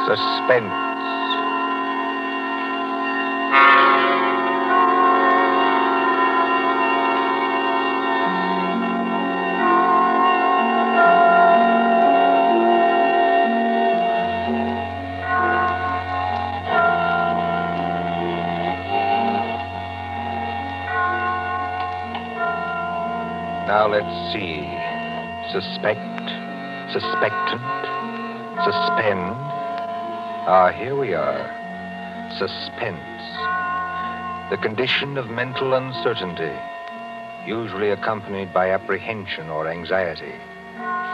Suspense. Now let's see. Suspect, suspectant, suspend. Here we are. Suspense. The condition of mental uncertainty, usually accompanied by apprehension or anxiety.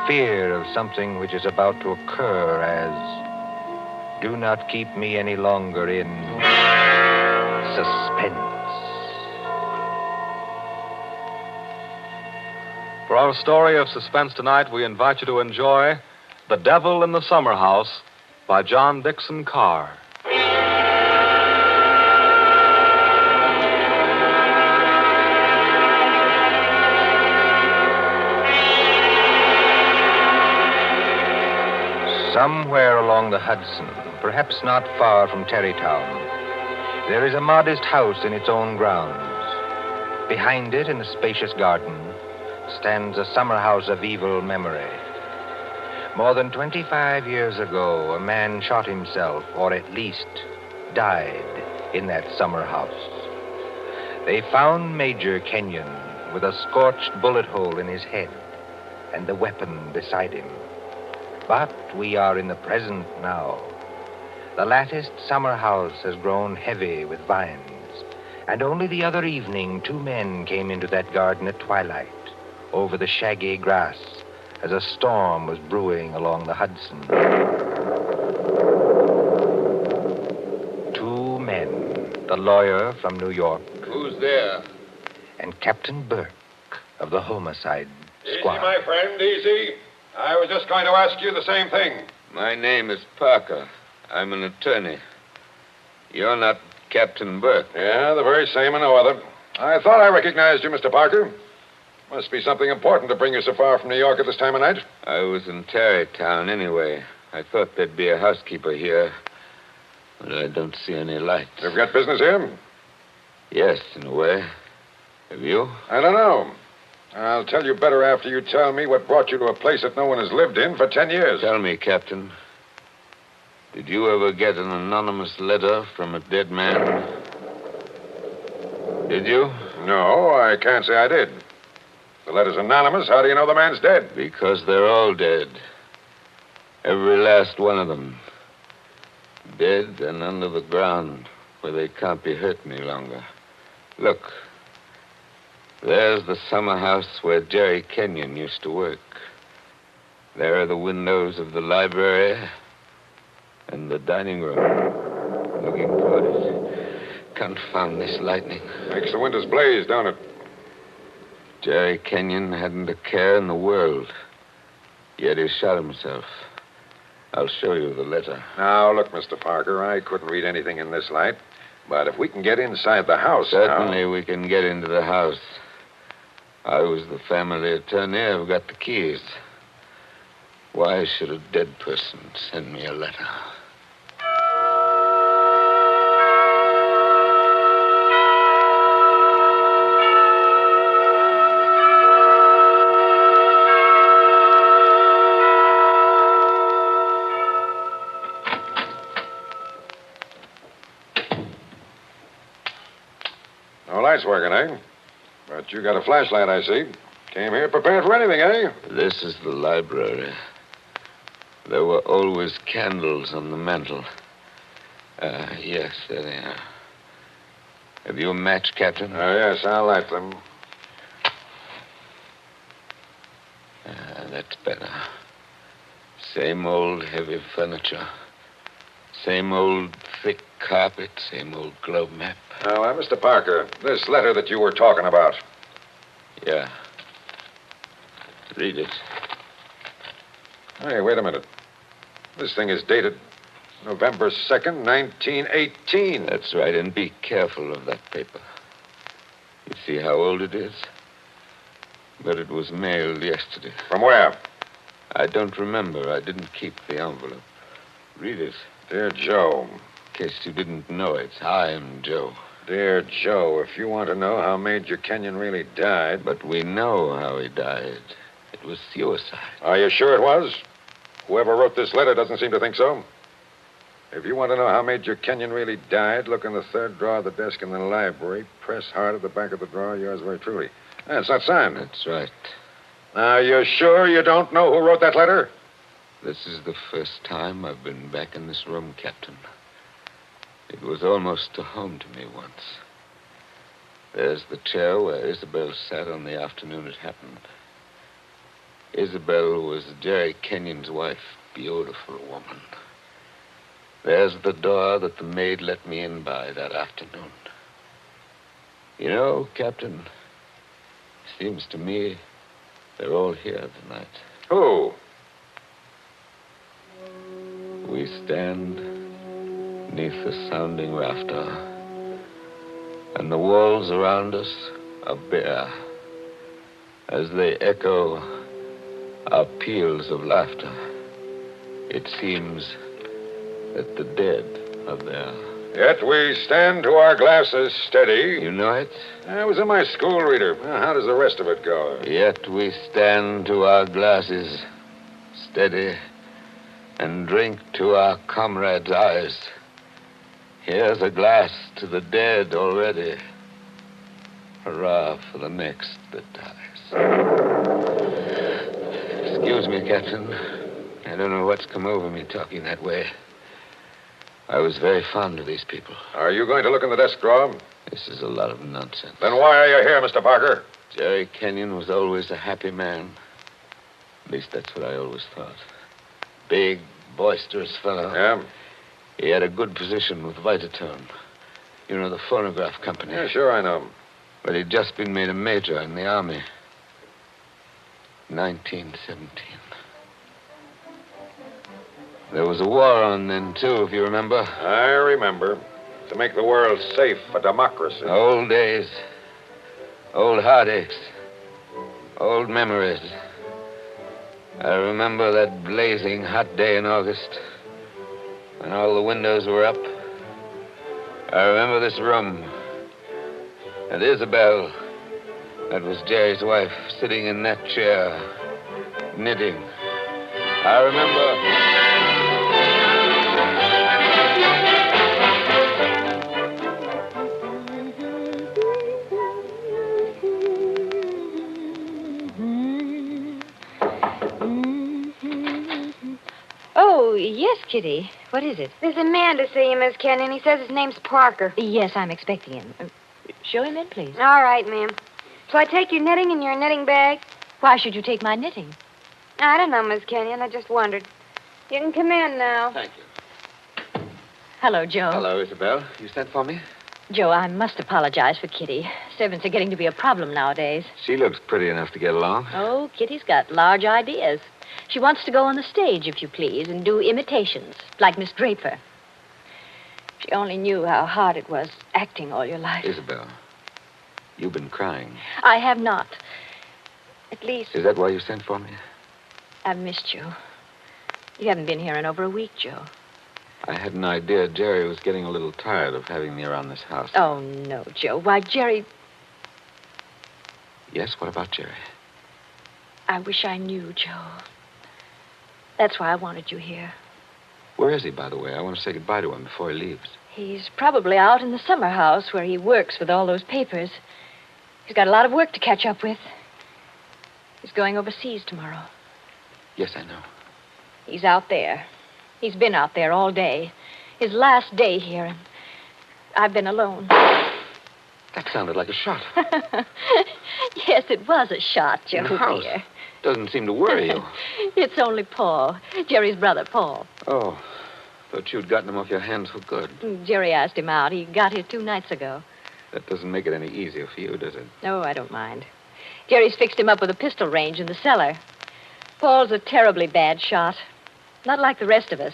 Fear of something which is about to occur as, do not keep me any longer in suspense. For our story of suspense tonight, we invite you to enjoy The Devil in the Summer House by John Dixon Carr. Somewhere along the Hudson, perhaps not far from Tarrytown, there is a modest house in its own grounds. Behind it, in a spacious garden, stands a summer house of evil memory. More than 25 years ago, a man shot himself, or at least died, in that summer house. They found Major Kenyon with a scorched bullet hole in his head and the weapon beside him. But we are in the present now. The latticed summer house has grown heavy with vines, and only the other evening 2 men came into that garden at twilight, over the shaggy grass, as a storm was brewing along the Hudson. 2 men, the lawyer from New York. Who's there? And Captain Burke of the homicide squad. Easy, my friend, easy. I was just going to ask you the same thing. My name is Parker. I'm an attorney. You're not Captain Burke. Yeah, the very same and no other. I thought I recognized you, Mr. Parker. Must be something important to bring you so far from New York at this time of night. I was in Tarrytown anyway. I thought there'd be a housekeeper here, but I don't see any lights. You've got business here? Yes, in a way. Have you? I don't know. I'll tell you better after you tell me what brought you to a place that no one has lived in for 10 years. Tell me, Captain. Did you ever get an anonymous letter from a dead man? Did you? No, I can't say I did. The letter's anonymous. How do you know the man's dead? Because they're all dead. Every last one of them. Dead and under the ground, where they can't be hurt any longer. Look. There's the summer house where Jerry Kenyon used to work. There are the windows of the library and the dining room. Looking toward it. Confound this lightning. Makes the windows blaze, don't it? Jerry Kenyon hadn't a care in the world. Yet he shot himself. I'll show you the letter. Now, look, Mr. Parker, I couldn't read anything in this light. But if we can get inside the house Certainly we can get into the house. I was the family attorney. I've got the keys. Why should a dead person send me a letter? No lights working, eh? But you got a flashlight, I see. Came here prepared for anything, eh? This is the library. There were always candles on the mantel. Yes, there they are. Have you a match, Captain? Yes, I'll light them. That's better. Same old heavy furniture. Same old thick carpet. Same old globe map. Now, Mr. Parker, this letter that you were talking about. Yeah. Read it. Hey, wait a minute. This thing is dated November 2nd, 1918. That's right, and be careful of that paper. You see how old it is? But it was mailed yesterday. From where? I don't remember. I didn't keep the envelope. Read it. Dear Joe. In case you didn't know it, I'm Joe. Dear Joe, if you want to know how Major Kenyon really died... But we know how he died. It was suicide. Are you sure it was? Whoever wrote this letter doesn't seem to think so. If you want to know how Major Kenyon really died, look in the third drawer of the desk in the library. Press hard at the back of the drawer. Yours very truly. It's not signed. That's right. Now, you're sure you don't know who wrote that letter? This is the first time I've been back in this room, Captain. It was almost a home to me once. There's the chair where Isabel sat on the afternoon it happened. Isabel was Jerry Kenyon's wife. Beautiful woman. There's the door that the maid let me in by that afternoon. You know, Captain, seems to me they're all here tonight. Who? We stand beneath the sounding rafter, and the walls around us are bare as they echo our peals of laughter. It seems that the dead are there. Yet we stand to our glasses steady. You know it? I was in my school reader. How does the rest of it go? Yet we stand to our glasses steady and drink to our comrades' eyes. Here's a glass to the dead already. Hurrah for the next that dies. Excuse me, Captain. I don't know what's come over me talking that way. I was very fond of these people. Are you going to look in the desk drawer? This is a lot of nonsense. Then why are you here, Mr. Parker? Jerry Kenyon was always a happy man. At least that's what I always thought. Big, boisterous fellow. Yeah? He had a good position with Vitaturn. You know, the phonograph company. Yeah, sure, I know. But he'd just been made a major in the Army. 1917. There was a war on then, too, if you remember. I remember. To make the world safe for democracy. Old days. Old heartaches. Old memories. I remember that blazing hot day in August when all the windows were up. I remember this room. And Isabel, that was Jerry's wife, sitting in that chair, knitting. I remember... Oh, yes, Kitty. What is it? There's a man to see you, Miss Kenyon. He says his name's Parker. Yes, I'm expecting him. Show him in, please. All right, ma'am. Shall I take your knitting in your knitting bag? Why should you take my knitting? I don't know, Miss Kenyon. I just wondered. You can come in now. Thank you. Hello, Joe. Hello, Isabel. You sent for me? Joe, I must apologize for Kitty. Servants are getting to be a problem nowadays. She looks pretty enough to get along. Oh, Kitty's got large ideas. She wants to go on the stage, if you please, and do imitations, like Miss Draper. She only knew how hard it was acting all your life. Isabel, you've been crying. I have not. At least, Is that why you sent for me? I've missed you. You haven't been here in over a week, Joe. I had an idea Jerry was getting a little tired of having me around this house. Oh, no, Joe. Why, Jerry... Yes, what about Jerry? I wish I knew, Joe. That's why I wanted you here. Where is he, by the way? I want to say goodbye to him before he leaves. He's probably out in the summer house where he works with all those papers. He's got a lot of work to catch up with. He's going overseas tomorrow. Yes, I know. He's out there. He's been out there all day. His last day here, and I've been alone. That sounded like a shot. Yes, it was a shot, Joe, In the house. dear. Doesn't seem to worry you. It's only Paul, Jerry's brother, Paul. Oh, thought you'd gotten him off your hands for good. Jerry asked him out. He got here 2 nights ago. That doesn't make it any easier for you, does it? No, I don't mind. Jerry's fixed him up with a pistol range in the cellar. Paul's a terribly bad shot. Not like the rest of us.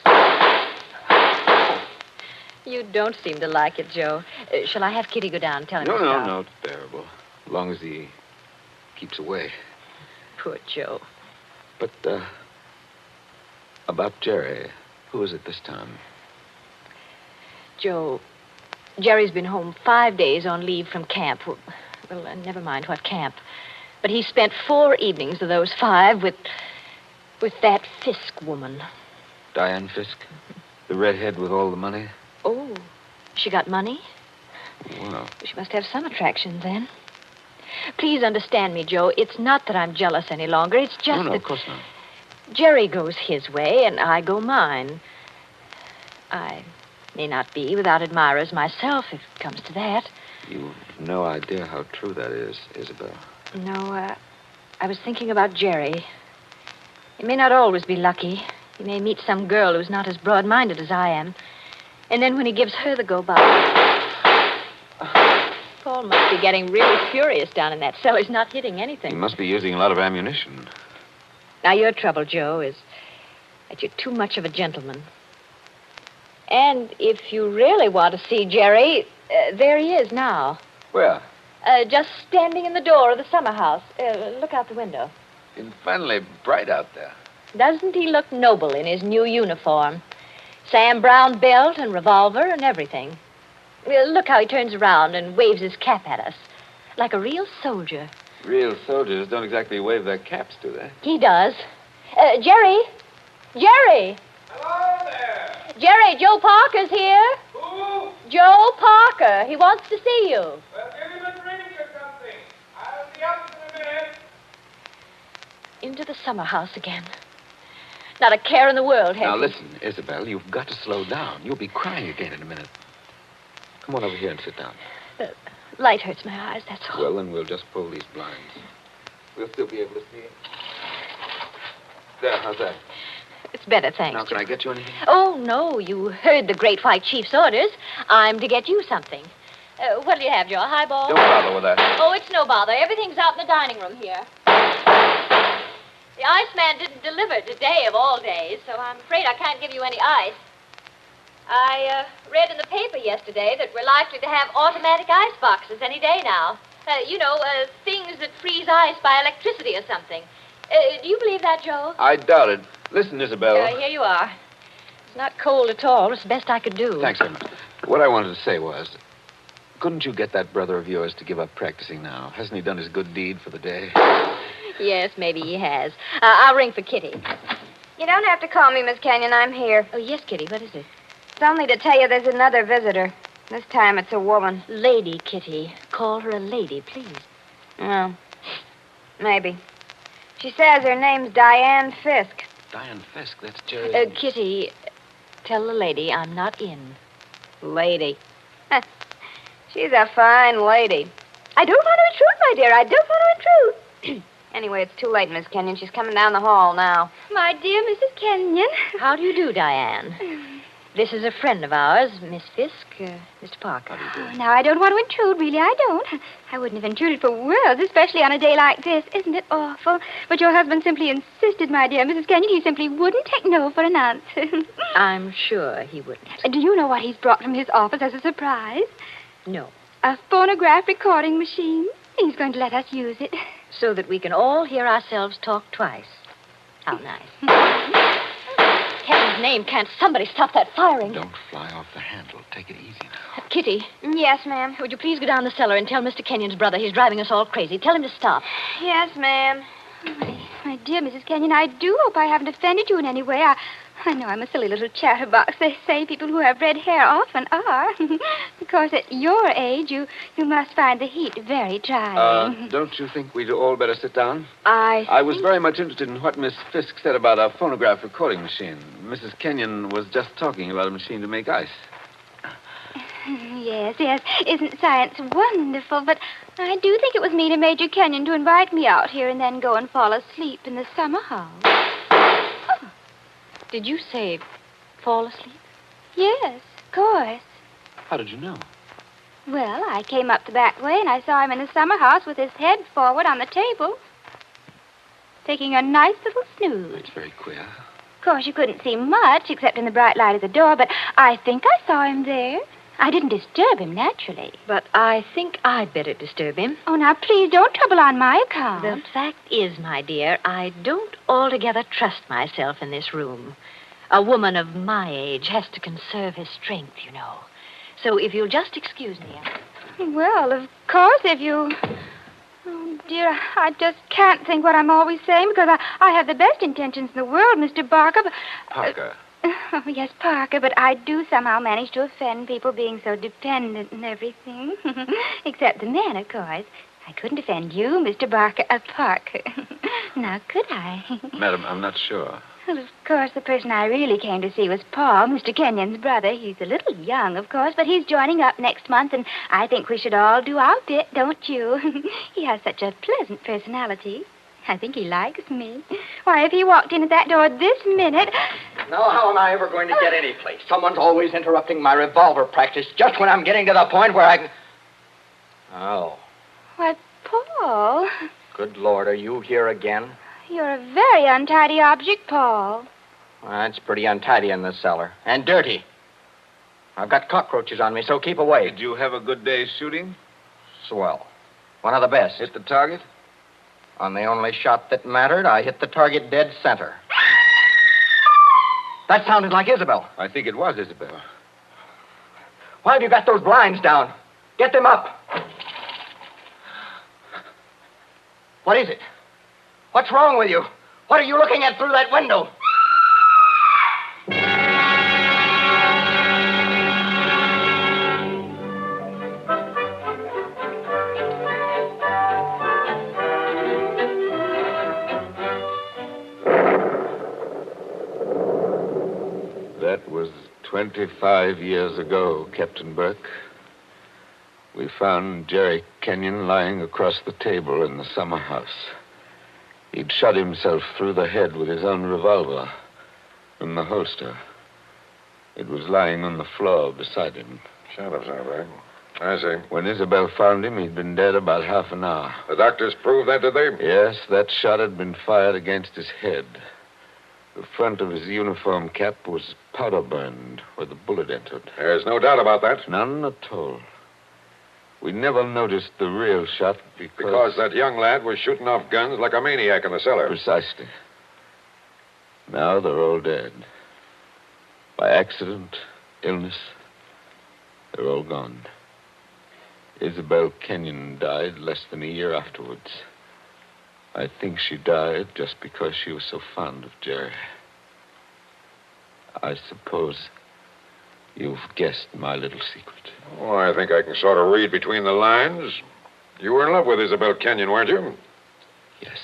You don't seem to like it, Joe. Shall I have Kitty go down and tell him to stop? No, it's bearable. As long as he keeps away. Poor Joe. But, about Jerry, who is it this time? Joe, Jerry's been home 5 days on leave from camp. Well, never mind what camp. But he spent 4 evenings of those 5 with that Fisk woman. Diane Fisk? The redhead with all the money? Oh, she got money? Well. She must have some attraction then. Please understand me, Joe. It's not that I'm jealous any longer. It's just No, that of course not. Jerry goes his way and I go mine. I may not be without admirers myself, if it comes to that. You've no idea how true that is, Isabel. No, I was thinking about Jerry. He may not always be lucky. He may meet some girl who's not as broad-minded as I am. And then when he gives her the go-by... Paul must be getting really furious down in that cell. He's not hitting anything. He must be using a lot of ammunition. Now, your trouble, Joe, is that you're too much of a gentleman. And if you really want to see Jerry, there he is now. Where? Just standing in the door of the summer house. Look out the window. Infernally bright out there. Doesn't he look noble in his new uniform? Sam Brown belt and revolver and everything. Look how he turns around and waves his cap at us. Like a real soldier. Real soldiers don't exactly wave their caps, do they? He does. Jerry! Jerry! Hello there! Jerry, Joe Parker's here. Who? Joe Parker. He wants to see you. Well, give him a drink or something. I'll be up in a minute. Into the summer house again. Not a care in the world, have Now, you? listen, Isabel, you've got to slow down. You'll be crying again in a minute. Come on over here and sit down. The light hurts my eyes, that's all. Well, then we'll just pull these blinds. We'll still be able to see it. There, how's that? It's better, thanks. Now, can I get you anything? Oh, no, you heard the Great White Chief's orders. I'm to get you something. What do you have, Joe? A highball? Don't bother with that. Oh, it's no bother. Everything's out in the dining room here. The iceman didn't deliver today of all days, so I'm afraid I can't give you any ice. I read in the paper yesterday that we're likely to have automatic ice boxes any day now. Things that freeze ice by electricity or something. Do you believe that, Joe? I doubt it. Listen, Isabel. Here you are. It's not cold at all. It's the best I could do. Thanks very much. What I wanted to say was, couldn't you get that brother of yours to give up practicing now? Hasn't he done his good deed for the day? Yes, maybe he has. I'll ring for Kitty. You don't have to call me, Miss Kenyon. I'm here. Oh, yes, Kitty. What is it? It's only to tell you there's another visitor. This time it's a woman. Lady, Kitty. Call her a lady, please. Oh, maybe. She says her name's Diane Fisk. Diane Fisk, that's Jerry. Kitty, tell the lady I'm not in. Lady. She's a fine lady. I don't want to intrude, my dear. I don't want to intrude. Anyway, it's too late, Miss Kenyon. She's coming down the hall now. My dear Mrs. Kenyon. How do you do, Diane? This is a friend of ours, Miss Fisk, Mr. Parker. Oh, now, I don't want to intrude, really, I don't. I wouldn't have intruded for worlds, especially on a day like this. Isn't it awful? But your husband simply insisted, my dear Mrs. Kenyon. He simply wouldn't take no for an answer. I'm sure he wouldn't. Do you know what he's brought from his office as a surprise? No. A phonograph recording machine. He's going to let us use it. So that we can all hear ourselves talk twice. How nice. Heaven's name, can't somebody stop that firing? Don't fly off the handle. Take it easy now. Kitty. Yes, ma'am. Would you please go down the cellar and tell Mr. Kenyon's brother he's driving us all crazy. Tell him to stop. Yes, ma'am. My dear Mrs. Kenyon, I do hope I haven't offended you in any way. I know I'm a silly little chatterbox. They say people who have red hair often are. Because at your age, you must find the heat very trying. Don't you think we'd all better sit down? I was very much interested in what Miss Fisk said about a phonograph recording machine. Mrs. Kenyon was just talking about a machine to make ice. Yes. Isn't science wonderful? But I do think it was mean of Major Kenyon to invite me out here and then go and fall asleep in the summer house. Did you say fall asleep? Yes, of course. How did you know? Well, I came up the back way and I saw him in the summer house with his head forward on the table, taking a nice little snooze. That's very queer. Of course, you couldn't see much except in the bright light of the door, but I think I saw him there. I didn't disturb him, naturally. But I think I'd better disturb him. Oh, now, please don't trouble on my account. The fact is, my dear, I don't altogether trust myself in this room. A woman of my age has to conserve her strength, you know. So if you'll just excuse me. Well, of course, if you... Oh, dear, I just can't think what I'm always saying because I have the best intentions in the world, Mr. Barker. But, Parker. Oh, yes, Parker, but I do somehow manage to offend people being so dependent and everything. Except the men, of course. I couldn't offend you, Mr. Parker. Now, could I? Madam, I'm not sure. Well, of course, the person I really came to see was Paul, Mr. Kenyon's brother. He's a little young, of course, but he's joining up next month, and I think we should all do our bit, don't you? He has such a pleasant personality. I think he likes me. Why, if he walked in at that door this minute... Now, how am I ever going to get any place? Someone's always interrupting my revolver practice just when I'm getting to the point where I can... Oh. Why, Paul... Good Lord, are you here again? You're a very untidy object, Paul. Well, it's pretty untidy in this cellar. And dirty. I've got cockroaches on me, so keep away. Did you have a good day shooting? Swell. One of the best. Hit the target? On the only shot that mattered, I hit the target dead center. That sounded like Isabel. I think it was Isabel. Why have you got those blinds down? Get them up. What is it? What's wrong with you? What are you looking at through that window? That was 25 years ago, Captain Burke. We found Jerry Kenyon lying across the table in the summer house. He'd shot himself through the head with his own revolver from the holster. It was lying on the floor beside him. Shut up, Alfred. I see. When Isabel found him, he'd been dead about half an hour. The doctors proved that, did they? Yes, that shot had been fired against his head. The front of his uniform cap was powder burned where the bullet entered. There's no doubt about that. None at all. We never noticed the real shot Because that young lad was shooting off guns like a maniac in the cellar. Precisely. Now they're all dead. By accident, illness, they're all gone. Isabel Kenyon died less than a year afterwards. I think she died just because she was so fond of Jerry. I suppose you've guessed my little secret. Oh, I think I can sort of read between the lines. You were in love with Isabel Kenyon, weren't you? Yes.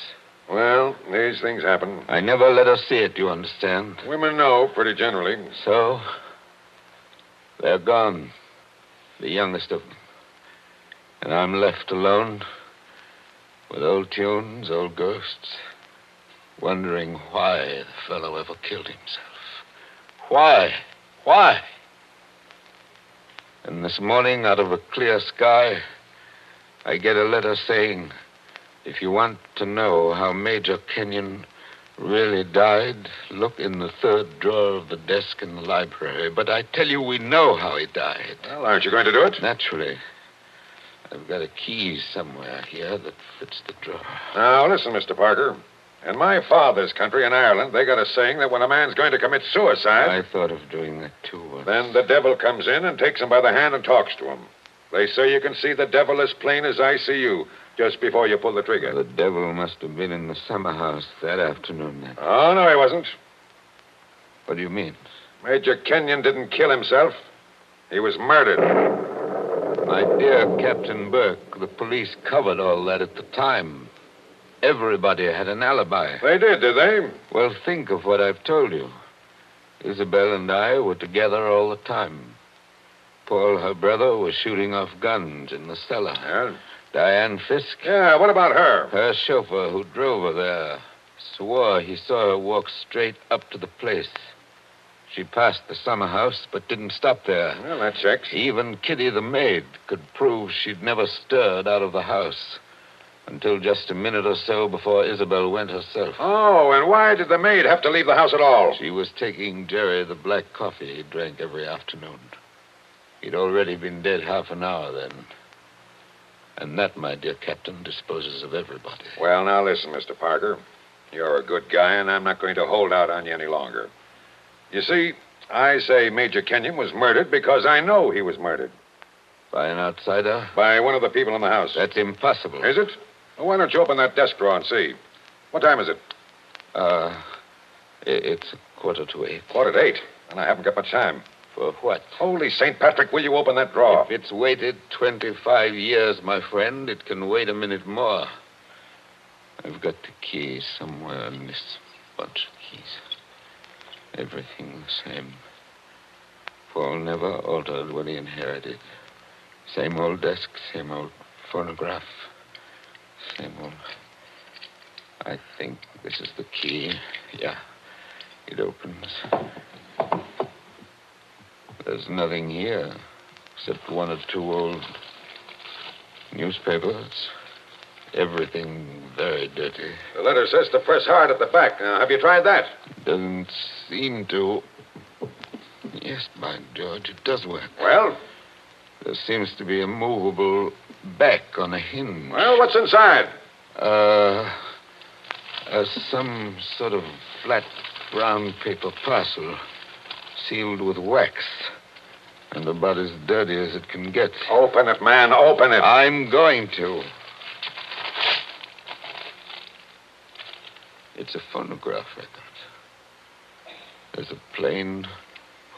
Well, these things happen. I never let her see it, you understand? Women know, pretty generally. So, they're gone. The youngest of them. And I'm left alone with old tunes, old ghosts, wondering why the fellow ever killed himself. Why? Why? And this morning, out of a clear sky, I get a letter saying, if you want to know how Major Kenyon really died, look in the third drawer of the desk in the library. But I tell you, we know how he died. Well, aren't you going to do it? Naturally. I've got a key somewhere here that fits the drawer. Now, listen, Mr. Parker. In my father's country, in Ireland, they got a saying that when a man's going to commit suicide... I thought of doing that, too. Then the devil comes in and takes him by the hand and talks to him. They say you can see the devil as plain as I see you just before you pull the trigger. The devil must have been in the summer house that afternoon, then. Oh, no, he wasn't. What do you mean? Major Kenyon didn't kill himself. He was murdered. My dear Captain Burke, the police covered all that at the time. Everybody had an alibi. They did they? Well, think of what I've told you. Isabel and I were together all the time. Paul, her brother, was shooting off guns in the cellar. Yeah? Diane Fisk. Yeah, what about her? Her chauffeur who drove her there swore he saw her walk straight up to the place. She passed the summer house, but didn't stop there. Well, that checks. Even Kitty, the maid, could prove she'd never stirred out of the house until just a minute or so before Isabel went herself. Oh, and why did the maid have to leave the house at all? She was taking Jerry the black coffee he drank every afternoon. He'd already been dead half an hour then. And that, my dear Captain, disposes of everybody. Well, now listen, Mr. Parker. You're a good guy, and I'm not going to hold out on you any longer. You see, I say Major Kenyon was murdered because I know he was murdered. By an outsider? By one of the people in the house. That's impossible. Is it? Well, why don't you open that desk drawer and see? What time is it? It's 7:45. 7:45. And I haven't got much time. For what? Holy St. Patrick, will you open that drawer? If it's waited 25 years, my friend, it can wait a minute more. I've got the key somewhere in this bunch of keys. Everything the same. Paul never altered what he inherited. Same old desk, same old phonograph. Same old... I think this is the key. Yeah, it opens. There's nothing here except one or two old newspapers. Everything very dirty. The letter says to press hard at the back. Now, have you tried that? Doesn't seem to. Yes, by George, it does work. Well? There seems to be a movable back on a hinge. Well, what's inside? Some sort of flat brown paper parcel sealed with wax. And about as dirty as it can get. Open it, man. Open it. I'm going to. It's a phonograph record. There's a plain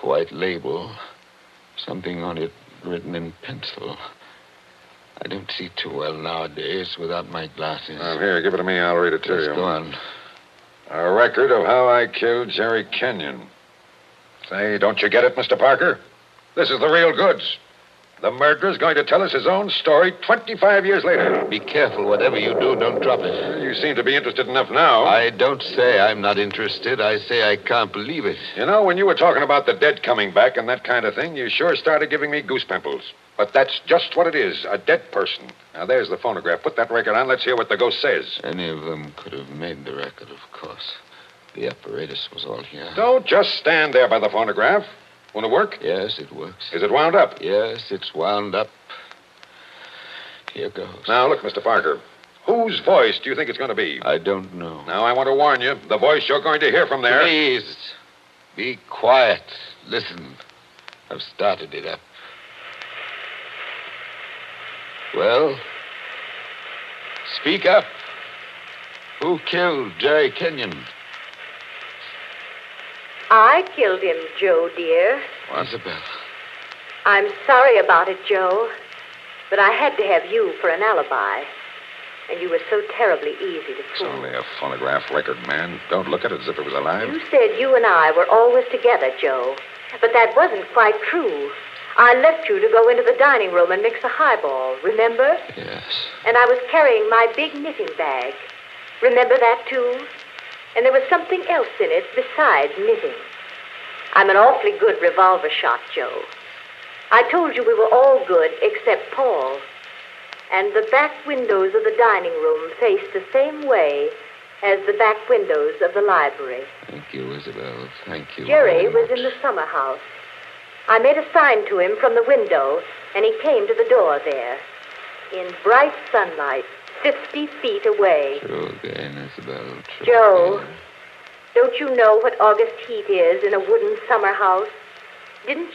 white label. Something on it written in pencil. I don't see too well nowadays without my glasses. Here, give it to me. I'll read it to you. Go on. A record of how I killed Jerry Kenyon. Say, don't you get it, Mr. Parker? This is the real goods. The murderer's going to tell us his own story 25 years later. Be careful. Whatever you do, don't drop it. You seem to be interested enough now. I don't say I'm not interested. I say I can't believe it. You know, when you were talking about the dead coming back and that kind of thing, you sure started giving me goose pimples. But that's just what it is, a dead person. Now, there's the phonograph. Put that record on. Let's hear what the ghost says. Any of them could have made the record, of course. The apparatus was all here. Don't just stand there by the phonograph. Won't it work? Yes, it works. Is it wound up? Yes, it's wound up. Here goes. Now, look, Mr. Parker. Whose voice do you think it's going to be? I don't know. Now, I want to warn you. The voice you're going to hear from there... Please, be quiet. Listen. I've started it up. Well, speak up. Who killed Jerry Kenyon? I killed him, Joe, dear. Isabel. I'm sorry about it, Joe, but I had to have you for an alibi. And you were so terribly easy to It's fool. only a phonograph record, man. Don't look at it as if it was alive. You said you and I were always together, Joe, but that wasn't quite true. I left you to go into the dining room and mix a highball, remember? Yes. And I was carrying my big knitting bag. Remember that, too? And there was something else in it besides knitting. I'm an awfully good revolver shot, Joe. I told you we were all good except Paul. And the back windows of the dining room faced the same way as the back windows of the library. Thank you, Isabel. Thank you. Jerry was in the summer house. I made a sign to him from the window, and he came to the door there. In bright sunlight, 50 feet away. True again, Isabel. True Joe, again. don't you know what August heat is in a wooden summer house? Didn't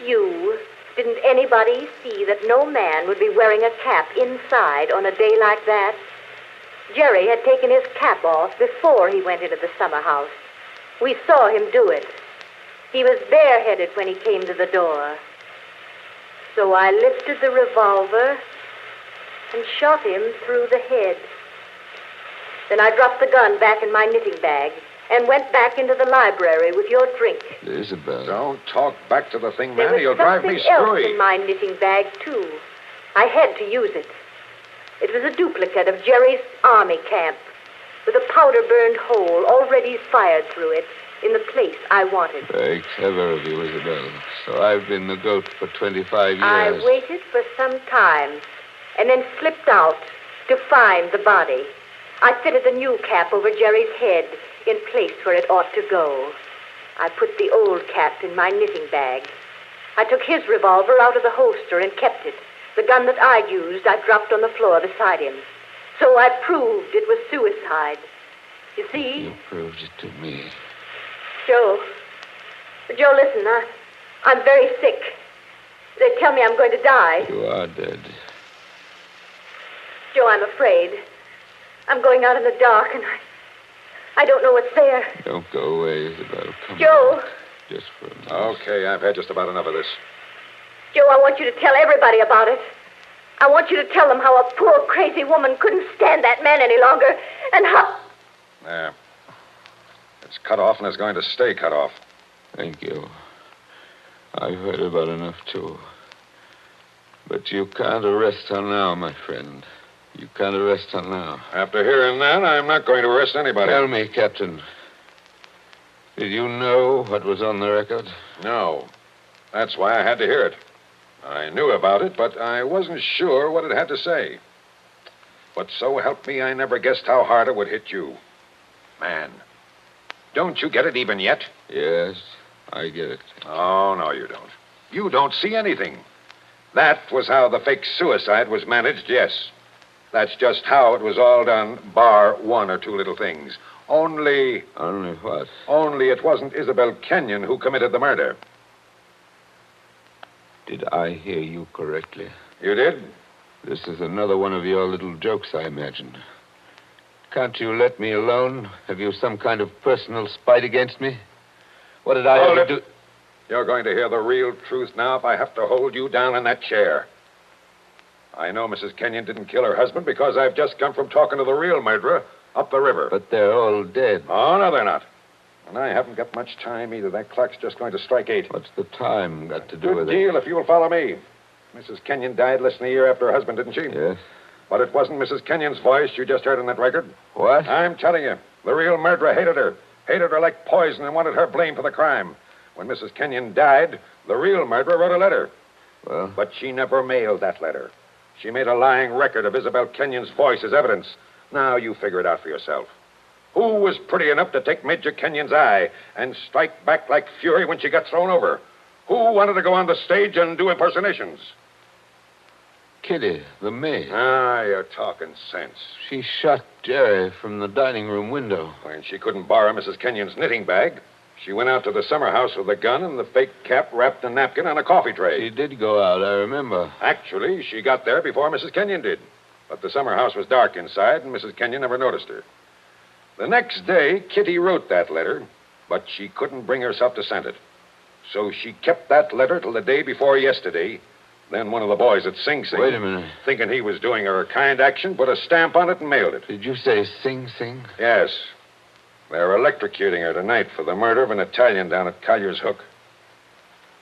anybody see that no man would be wearing a cap inside on a day like that? Jerry had taken his cap off before he went into the summer house. We saw him do it. He was bareheaded when he came to the door. So I lifted the revolver and shot him through the head. Then I dropped the gun back in my knitting bag and went back into the library with your drink. Isabel. Don't talk back to the thing, There man. was You'll drive me something else screwy. in my knitting bag, too. I had to use it. It was a duplicate of Jerry's army camp with a powder-burned hole already fired through it in the place I wanted. Very clever of you, Isabel. So I've been the goat for 25 years. I waited for some time and then slipped out to find the body. I fitted the new cap over Jerry's head in place where it ought to go. I put the old cap in my knitting bag. I took his revolver out of the holster and kept it. The gun that I'd used, I dropped on the floor beside him. So I proved it was suicide. You see? You proved it to me. Joe, listen, I'm very sick. They tell me I'm going to die. You are dead. Joe, I'm afraid. I'm going out in the dark, and I don't know what's there. Don't go away, Isabel. Come Joe. on. Just for a minute. Okay, I've had just about enough of this. Joe, I want you to tell everybody about it. I want you to tell them how a poor, crazy woman couldn't stand that man any longer, and how... There. It's cut off, and it's going to stay cut off. Thank you. I've heard about enough, too. But you can't arrest her now, my friend. You can't arrest her now. After hearing that, I'm not going to arrest anybody. Tell me, Captain. Did you know what was on the record? No. That's why I had to hear it. I knew about it, but I wasn't sure what it had to say. But so help me, I never guessed how hard it would hit you. Man, don't you get it even yet? Yes, I get it. Oh, no, you don't. You don't see anything. That was how the fake suicide was managed, yes. That's just how it was all done, bar one or two little things. Only... Only what? Only it wasn't Isabel Kenyon who committed the murder. Did I hear you correctly? You did? This is another one of your little jokes, I imagine. Can't you let me alone? Have you some kind of personal spite against me? What did I ever do? You're going to hear the real truth now if I have to hold you down in that chair. I know Mrs. Kenyon didn't kill her husband because I've just come from talking to the real murderer up the river. But they're all dead. Oh, no, they're not. And I haven't got much time either. That clock's just going to strike 8. What's the time got to do Good with it? deal if you'll follow me. Mrs. Kenyon died less than a year after her husband, didn't she? Yes. But it wasn't Mrs. Kenyon's voice you just heard on that record. What? I'm telling you, the real murderer hated her. Hated her like poison and wanted her blamed for the crime. When Mrs. Kenyon died, the real murderer wrote a letter. Well? But she never mailed that letter. She made a lying record of Isabel Kenyon's voice as evidence. Now you figure it out for yourself. Who was pretty enough to take Major Kenyon's eye and strike back like fury when she got thrown over? Who wanted to go on the stage and do impersonations? Kitty, the maid. Ah, you're talking sense. She shot Jerry from the dining room window. When she couldn't borrow Mrs. Kenyon's knitting bag, she went out to the summer house with a gun and the fake cap wrapped in a napkin on a coffee tray. She did go out, I remember. Actually, she got there before Mrs. Kenyon did. But the summer house was dark inside, and Mrs. Kenyon never noticed her. The next day, Kitty wrote that letter, but she couldn't bring herself to send it. So she kept that letter till the day before yesterday. Then one of the boys at Sing Sing... Wait a minute. Thinking he was doing her a kind action, put a stamp on it and mailed it. Did you say Sing Sing? Yes. They're electrocuting her tonight for the murder of an Italian down at Collier's Hook.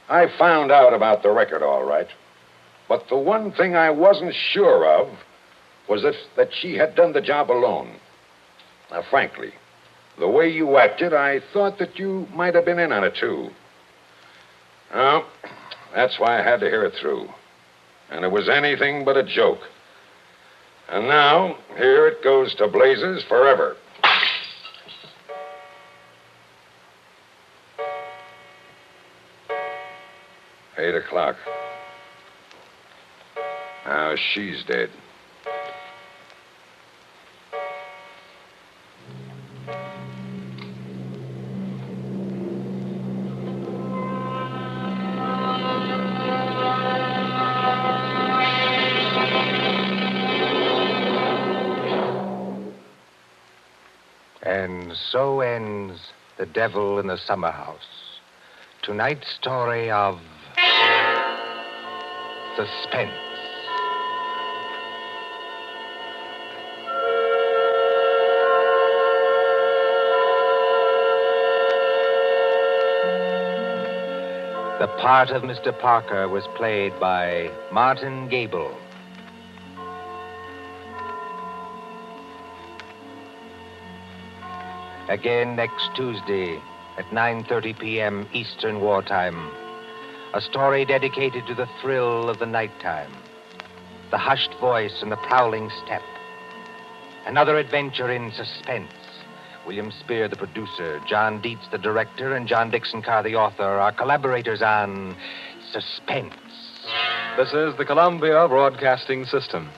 I found out about the record, all right. But the one thing I wasn't sure of was that she had done the job alone. Now, frankly, the way you acted, I thought that you might have been in on it, too. Well, that's why I had to hear it through. And it was anything but a joke. And now, here it goes to blazes forever. Eight o'clock. Now she's dead. And so ends The Devil in the Summer House. Tonight's story of Suspense. The part of Mr. Parker was played by Martin Gable. Again next Tuesday at 9:30 p.m. Eastern Wartime. A story dedicated to the thrill of the nighttime, the hushed voice and the prowling step. Another adventure in suspense. William Spear, the producer, John Dietz, the director, and John Dixon Carr, the author, are collaborators on Suspense. This is the Columbia Broadcasting System.